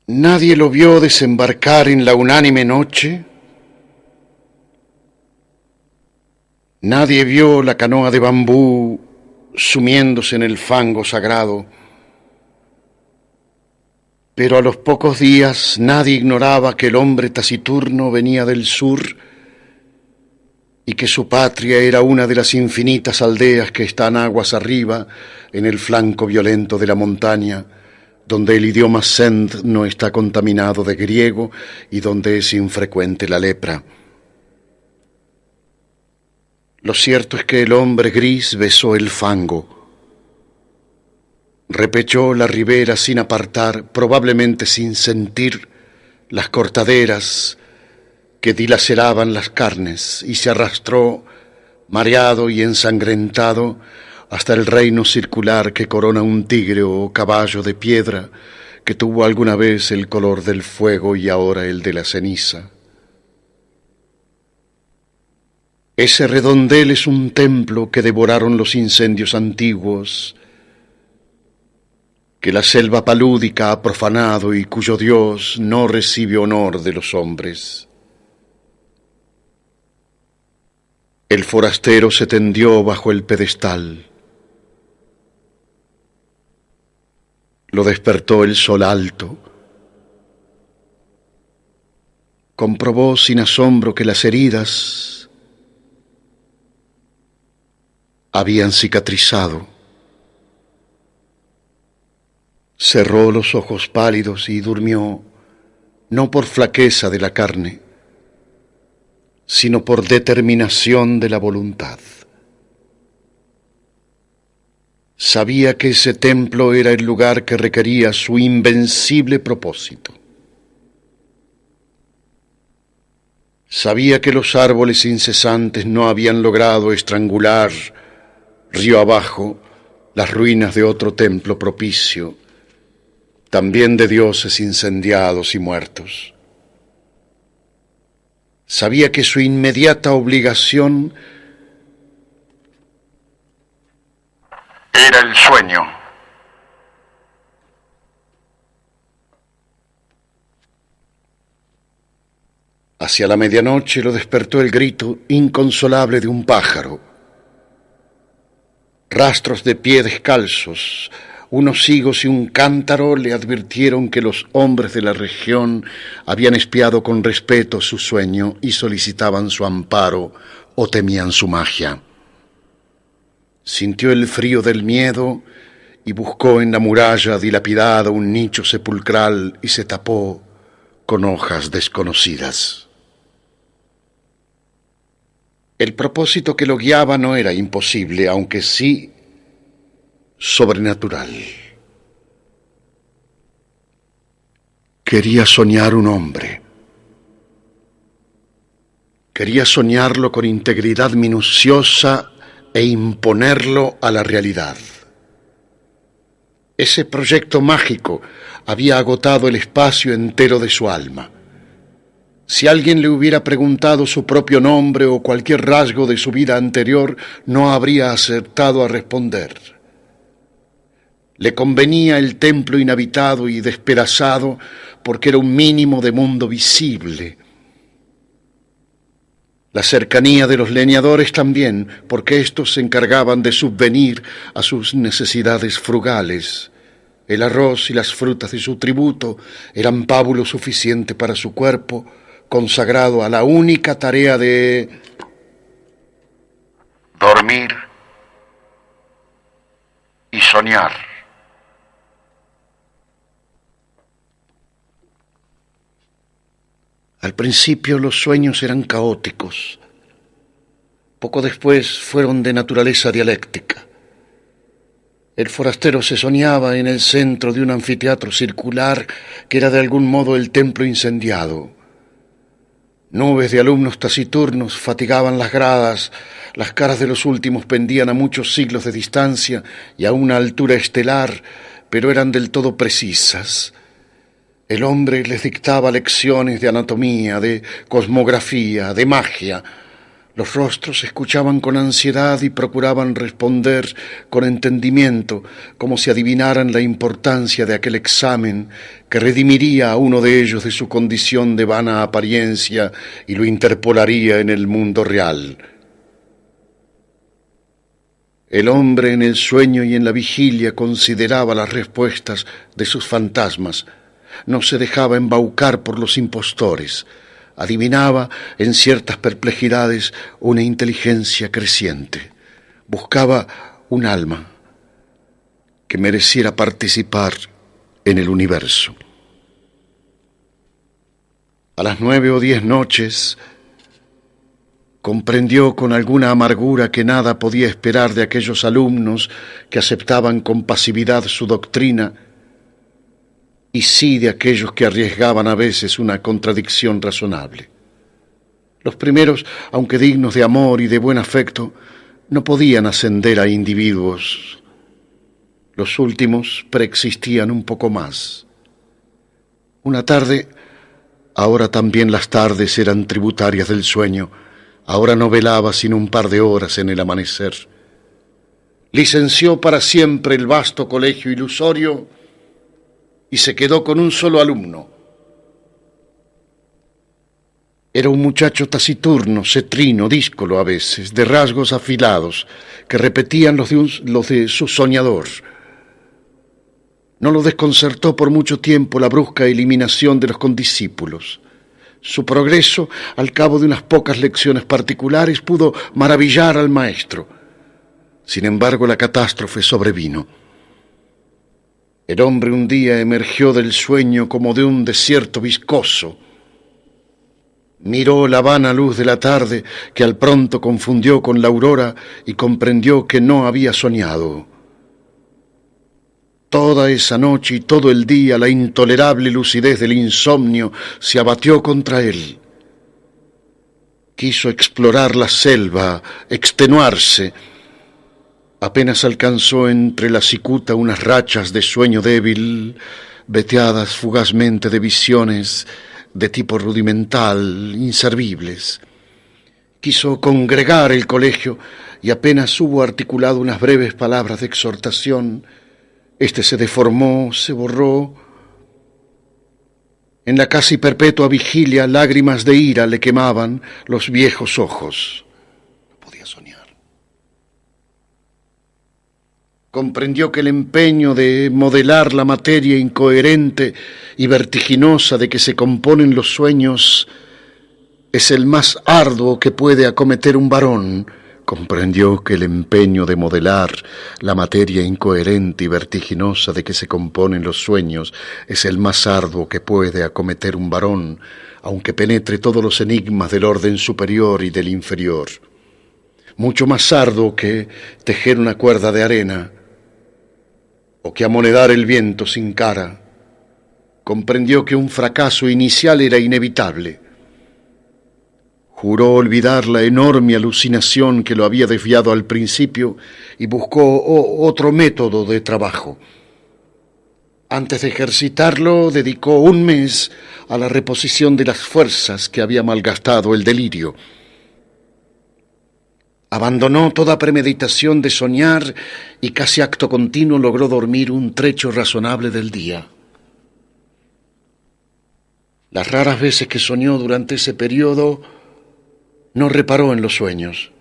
Nadie lo vio desembarcar en la unánime noche. Nadie vio la canoa de bambú sumiéndose en el fango sagrado. Pero a los pocos días nadie ignoraba que el hombre taciturno venía del sur y que su patria era una de las infinitas aldeas que están aguas arriba en el flanco violento de la montaña, donde el idioma send no está contaminado de griego y donde es infrecuente la lepra. Lo cierto es que el hombre gris besó el fango, repechó la ribera sin apartar, probablemente sin sentir las cortaderas que dilaceraban las carnes, y se arrastró, mareado y ensangrentado, hasta el reino circular que corona un tigre o caballo de piedra que tuvo alguna vez el color del fuego y ahora el de la ceniza. Ese redondel es un templo que devoraron los incendios antiguos, que la selva palúdica ha profanado y cuyo Dios no recibe honor de los hombres. El forastero se tendió bajo el pedestal. Lo despertó el sol alto. Comprobó sin asombro que las heridas habían cicatrizado. Cerró los ojos pálidos y durmió, no por flaqueza de la carne, sino por determinación de la voluntad. Sabía que ese templo era el lugar que requería su invencible propósito. Sabía que los árboles incesantes no habían logrado estrangular, río abajo, las ruinas de otro templo propicio, también de dioses incendiados y muertos. Sabía que su inmediata obligación era el sueño. Hacia la medianoche lo despertó el grito inconsolable de un pájaro. Rastros de pie descalzos, unos higos y un cántaro le advirtieron que los hombres de la región habían espiado con respeto su sueño y solicitaban su amparo o temían su magia. Sintió el frío del miedo y buscó en la muralla dilapidada un nicho sepulcral y se tapó con hojas desconocidas. El propósito que lo guiaba no era imposible, aunque sí sobrenatural. Quería soñar un hombre. Quería soñarlo con integridad minuciosa e imponerlo a la realidad. Ese proyecto mágico había agotado el espacio entero de su alma. Si alguien le hubiera preguntado su propio nombre o cualquier rasgo de su vida anterior, no habría acertado a responder. Le convenía el templo inhabitado y despedazado porque era un mínimo de mundo visible. La cercanía de los leñadores también, porque éstos se encargaban de subvenir a sus necesidades frugales. El arroz y las frutas de su tributo eran pábulo suficiente para su cuerpo, consagrado a la única tarea de dormir y soñar. Al principio los sueños eran caóticos. Poco después fueron de naturaleza dialéctica. El forastero se soñaba en el centro de un anfiteatro circular que era de algún modo el templo incendiado. Nubes de alumnos taciturnos fatigaban las gradas, las caras de los últimos pendían a muchos siglos de distancia y a una altura estelar, pero eran del todo precisas. El hombre les dictaba lecciones de anatomía, de cosmografía, de magia. Los rostros escuchaban con ansiedad y procuraban responder con entendimiento, como si adivinaran la importancia de aquel examen que redimiría a uno de ellos de su condición de vana apariencia y lo interpolaría en el mundo real. El hombre en el sueño y en la vigilia consideraba las respuestas de sus fantasmas, no se dejaba embaucar por los impostores, adivinaba en ciertas perplejidades una inteligencia creciente, buscaba un alma que mereciera participar en el universo. A las 9 o 10 noches comprendió con alguna amargura que nada podía esperar de aquellos alumnos que aceptaban con pasividad su doctrina y sí de aquellos que arriesgaban a veces una contradicción razonable. Los primeros, aunque dignos de amor y de buen afecto, no podían ascender a individuos. Los últimos preexistían un poco más. Una tarde, ahora también las tardes eran tributarias del sueño, ahora no velaba sino un par de horas en el amanecer. Licenció para siempre el vasto colegio ilusorio y se quedó con un solo alumno. Era un muchacho taciturno, cetrino, díscolo a veces, de rasgos afilados, que repetían los de su soñador. No lo desconcertó por mucho tiempo la brusca eliminación de los condiscípulos. Su progreso, al cabo de unas pocas lecciones particulares, pudo maravillar al maestro. Sin embargo, la catástrofe sobrevino. El hombre un día emergió del sueño como de un desierto viscoso. Miró la vana luz de la tarde, que al pronto confundió con la aurora, y comprendió que no había soñado. Toda esa noche y todo el día la intolerable lucidez del insomnio se abatió contra él. Quiso explorar la selva, extenuarse. Apenas alcanzó entre la cicuta unas rachas de sueño débil, veteadas fugazmente de visiones de tipo rudimental, inservibles. Quiso congregar el colegio y apenas hubo articulado unas breves palabras de exhortación, este se deformó, se borró. En la casi perpetua vigilia, lágrimas de ira le quemaban los viejos ojos. No podía soñar. Comprendió que el empeño de modelar la materia incoherente y vertiginosa de que se componen los sueños es el más arduo que puede acometer un varón. Comprendió que el empeño de modelar la materia incoherente y vertiginosa de que se componen los sueños es el más arduo que puede acometer un varón, aunque penetre todos los enigmas del orden superior y del inferior. Mucho más arduo que tejer una cuerda de arena o que amonedar el viento sin cara. Comprendió que un fracaso inicial era inevitable. Juró olvidar la enorme alucinación que lo había desviado al principio y buscó otro método de trabajo. Antes de ejercitarlo, dedicó un mes a la reposición de las fuerzas que había malgastado el delirio. Abandonó toda premeditación de soñar y casi acto continuo logró dormir un trecho razonable del día. Las raras veces que soñó durante ese periodo, no reparó en los sueños.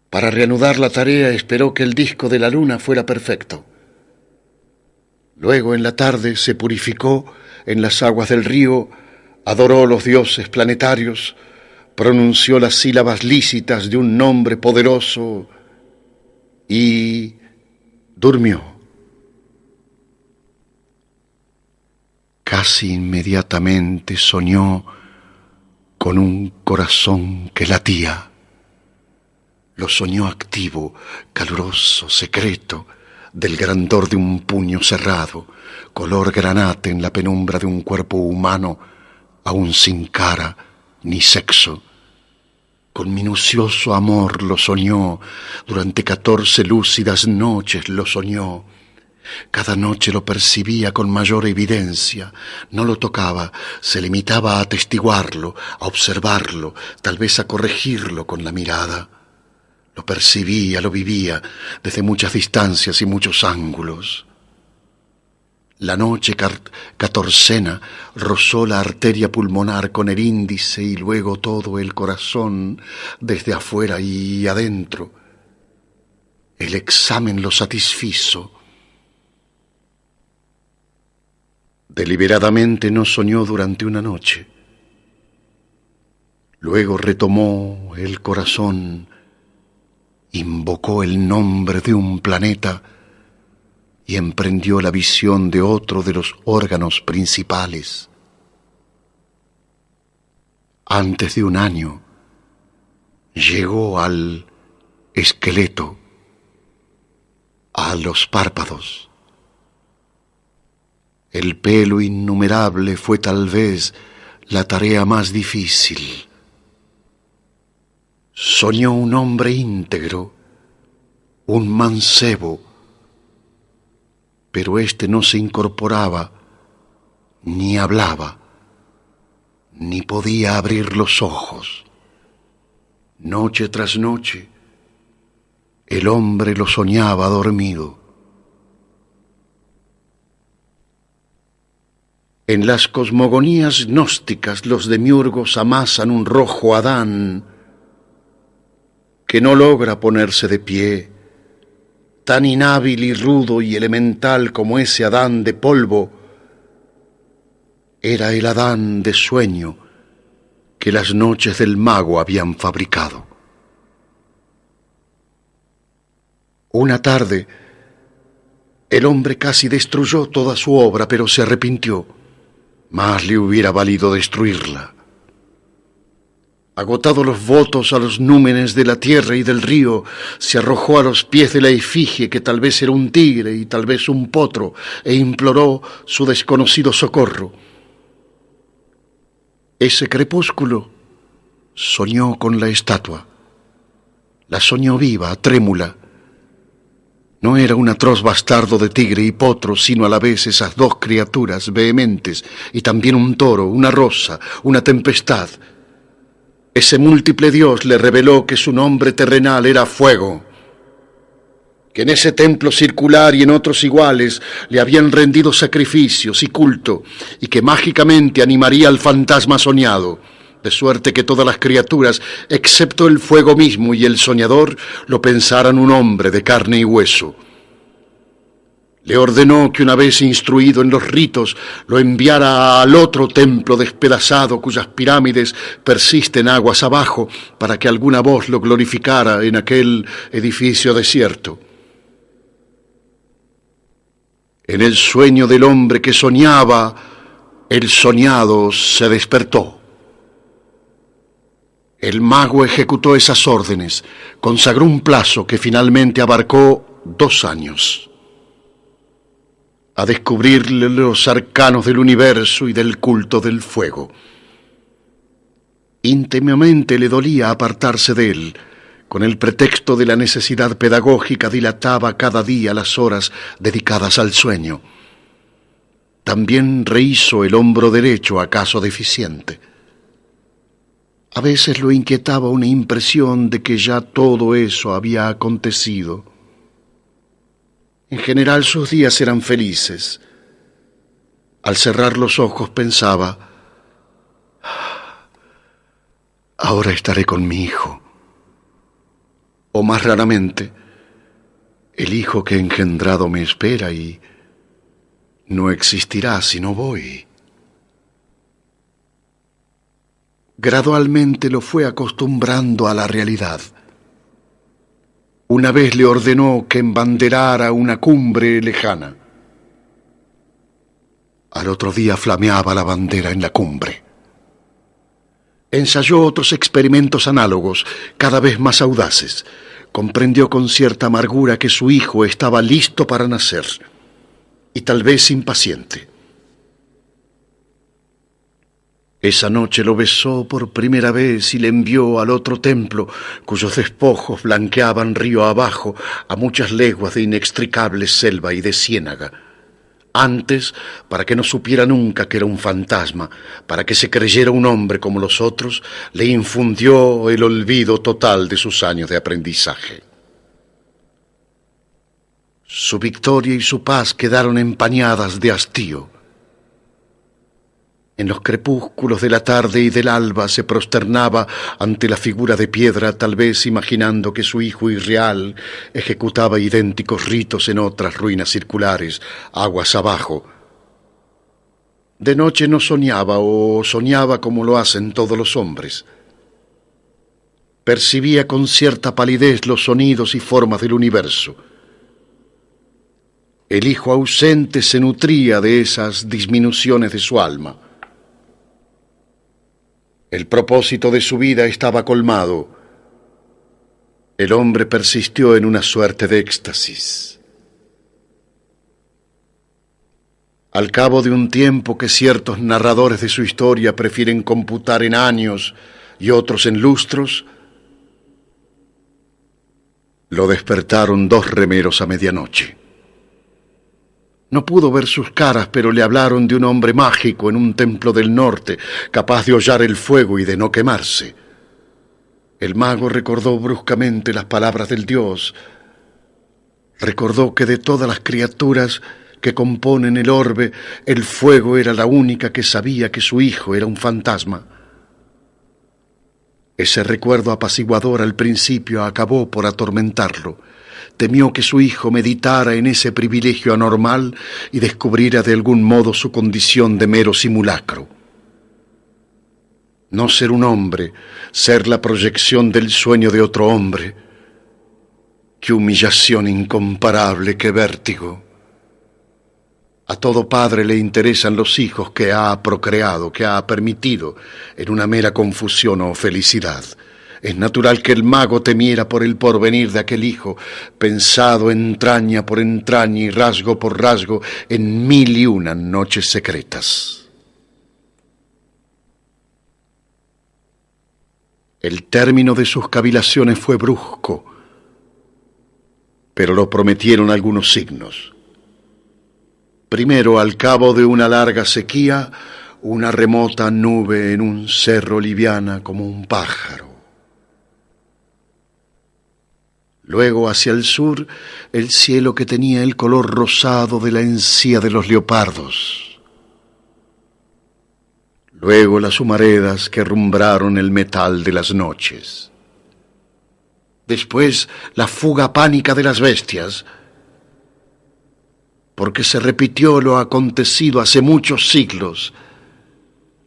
Para reanudar la tarea esperó que el disco de la luna fuera perfecto. Luego en la tarde se purificó en las aguas del río, adoró los dioses planetarios, pronunció las sílabas lícitas de un nombre poderoso y durmió. Casi inmediatamente soñó con un corazón que latía. Lo soñó activo, caluroso, secreto, del grandor de un puño cerrado, color granate en la penumbra de un cuerpo humano, aún sin cara ni sexo. Con minucioso amor lo soñó, durante 14 lúcidas noches lo soñó. Cada noche lo percibía con mayor evidencia. No lo tocaba, se limitaba a atestiguarlo, a observarlo, tal vez a corregirlo con la mirada. Lo percibía, lo vivía, desde muchas distancias y muchos ángulos. La noche catorcena rozó la arteria pulmonar con el índice y luego todo el corazón desde afuera y adentro. El examen lo satisfizo. Deliberadamente no soñó durante una noche. Luego retomó el corazón, invocó el nombre de un planeta y emprendió la visión de otro de los órganos principales. Antes de un año llegó al esqueleto, a los párpados. El pelo innumerable fue tal vez la tarea más difícil. Soñó un hombre íntegro, un mancebo, pero éste no se incorporaba, ni hablaba, ni podía abrir los ojos. Noche tras noche, el hombre lo soñaba dormido. En las cosmogonías gnósticas los demiurgos amasan un rojo Adán que no logra ponerse de pie, tan inhábil y rudo y elemental como ese Adán de polvo. Era el Adán de sueño que las noches del mago habían fabricado. Una tarde, el hombre casi destruyó toda su obra, pero se arrepintió. Más le hubiera valido destruirla. Agotados los votos a los númenes de la tierra y del río, se arrojó a los pies de la efigie que tal vez era un tigre y tal vez un potro, e imploró su desconocido socorro. Ese crepúsculo soñó con la estatua. La soñó viva, trémula. No era un atroz bastardo de tigre y potro, sino a la vez esas dos criaturas vehementes, y también un toro, una rosa, una tempestad. Ese múltiple Dios le reveló que su nombre terrenal era fuego, que en ese templo circular y en otros iguales le habían rendido sacrificios y culto, y que mágicamente animaría al fantasma soñado, de suerte que todas las criaturas, excepto el fuego mismo y el soñador, lo pensaran un hombre de carne y hueso. Le ordenó que una vez instruido en los ritos, lo enviara al otro templo despedazado cuyas pirámides persisten aguas abajo, para que alguna voz lo glorificara en aquel edificio desierto. En el sueño del hombre que soñaba, el soñado se despertó. El mago ejecutó esas órdenes, consagró un plazo que finalmente abarcó 2 años. A descubrirle los arcanos del universo y del culto del fuego. Íntimamente le dolía apartarse de él. Con el pretexto de la necesidad pedagógica dilataba cada día las horas dedicadas al sueño. También rehizo el hombro derecho, acaso deficiente. A veces lo inquietaba una impresión de que ya todo eso había acontecido. En general sus días eran felices. Al cerrar los ojos pensaba: ahora estaré con mi hijo. O más raramente, el hijo que he engendrado me espera y no existirá si no voy. Gradualmente lo fue acostumbrando a la realidad. Una vez le ordenó que embanderara una cumbre lejana. Al otro día flameaba la bandera en la cumbre. Ensayó otros experimentos análogos, cada vez más audaces. Comprendió con cierta amargura que su hijo estaba listo para nacer, y tal vez impaciente. Esa noche lo besó por primera vez y le envió al otro templo, cuyos despojos blanqueaban río abajo a muchas leguas de inextricable selva y de ciénaga. Antes, para que no supiera nunca que era un fantasma, para que se creyera un hombre como los otros, le infundió el olvido total de sus años de aprendizaje. Su victoria y su paz quedaron empañadas de hastío. En los crepúsculos de la tarde y del alba se prosternaba ante la figura de piedra, tal vez imaginando que su hijo irreal ejecutaba idénticos ritos en otras ruinas circulares, aguas abajo. De noche no soñaba, o soñaba como lo hacen todos los hombres. Percibía con cierta palidez los sonidos y formas del universo. El hijo ausente se nutría de esas disminuciones de su alma. El propósito de su vida estaba colmado. El hombre persistió en una suerte de éxtasis. Al cabo de un tiempo que ciertos narradores de su historia prefieren computar en años y otros en lustros, lo despertaron dos remeros a medianoche. No pudo ver sus caras, pero le hablaron de un hombre mágico en un templo del norte, capaz de hollar el fuego y de no quemarse. El mago recordó bruscamente las palabras del dios. Recordó que de todas las criaturas que componen el orbe, el fuego era la única que sabía que su hijo era un fantasma. Ese recuerdo apaciguador al principio acabó por atormentarlo. Temió que su hijo meditara en ese privilegio anormal y descubriera de algún modo su condición de mero simulacro. No ser un hombre, ser la proyección del sueño de otro hombre. ¡Qué humillación incomparable, qué vértigo! A todo padre le interesan los hijos que ha procreado, que ha permitido, en una mera confusión o felicidad. Es natural que el mago temiera por el porvenir de aquel hijo, pensado entraña por entraña y rasgo por rasgo en 1001 noches secretas. El término de sus cavilaciones fue brusco, pero lo prometieron algunos signos. Primero, al cabo de una larga sequía, una remota nube en un cerro liviana como un pájaro. Luego, hacia el sur, el cielo que tenía el color rosado de la encía de los leopardos. Luego, las humaredas que rumbraron el metal de las noches. Después, la fuga pánica de las bestias, porque se repitió lo acontecido hace muchos siglos.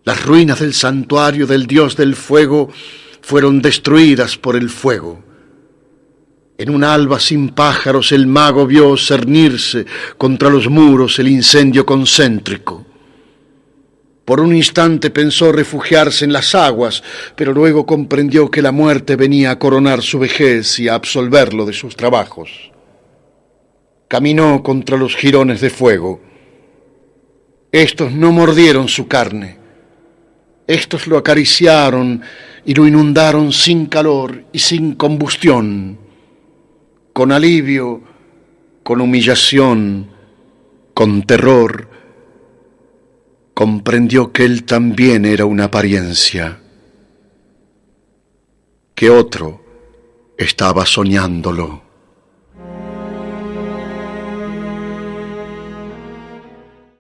Las ruinas del santuario del dios del fuego fueron destruidas por el fuego. En un alba sin pájaros el mago vio cernirse contra los muros el incendio concéntrico. Por un instante pensó refugiarse en las aguas, pero luego comprendió que la muerte venía a coronar su vejez y a absolverlo de sus trabajos. Caminó contra los jirones de fuego. Estos no mordieron su carne. Estos lo acariciaron y lo inundaron sin calor y sin combustión. Con alivio, con humillación, con terror, comprendió que él también era una apariencia, que otro estaba soñándolo.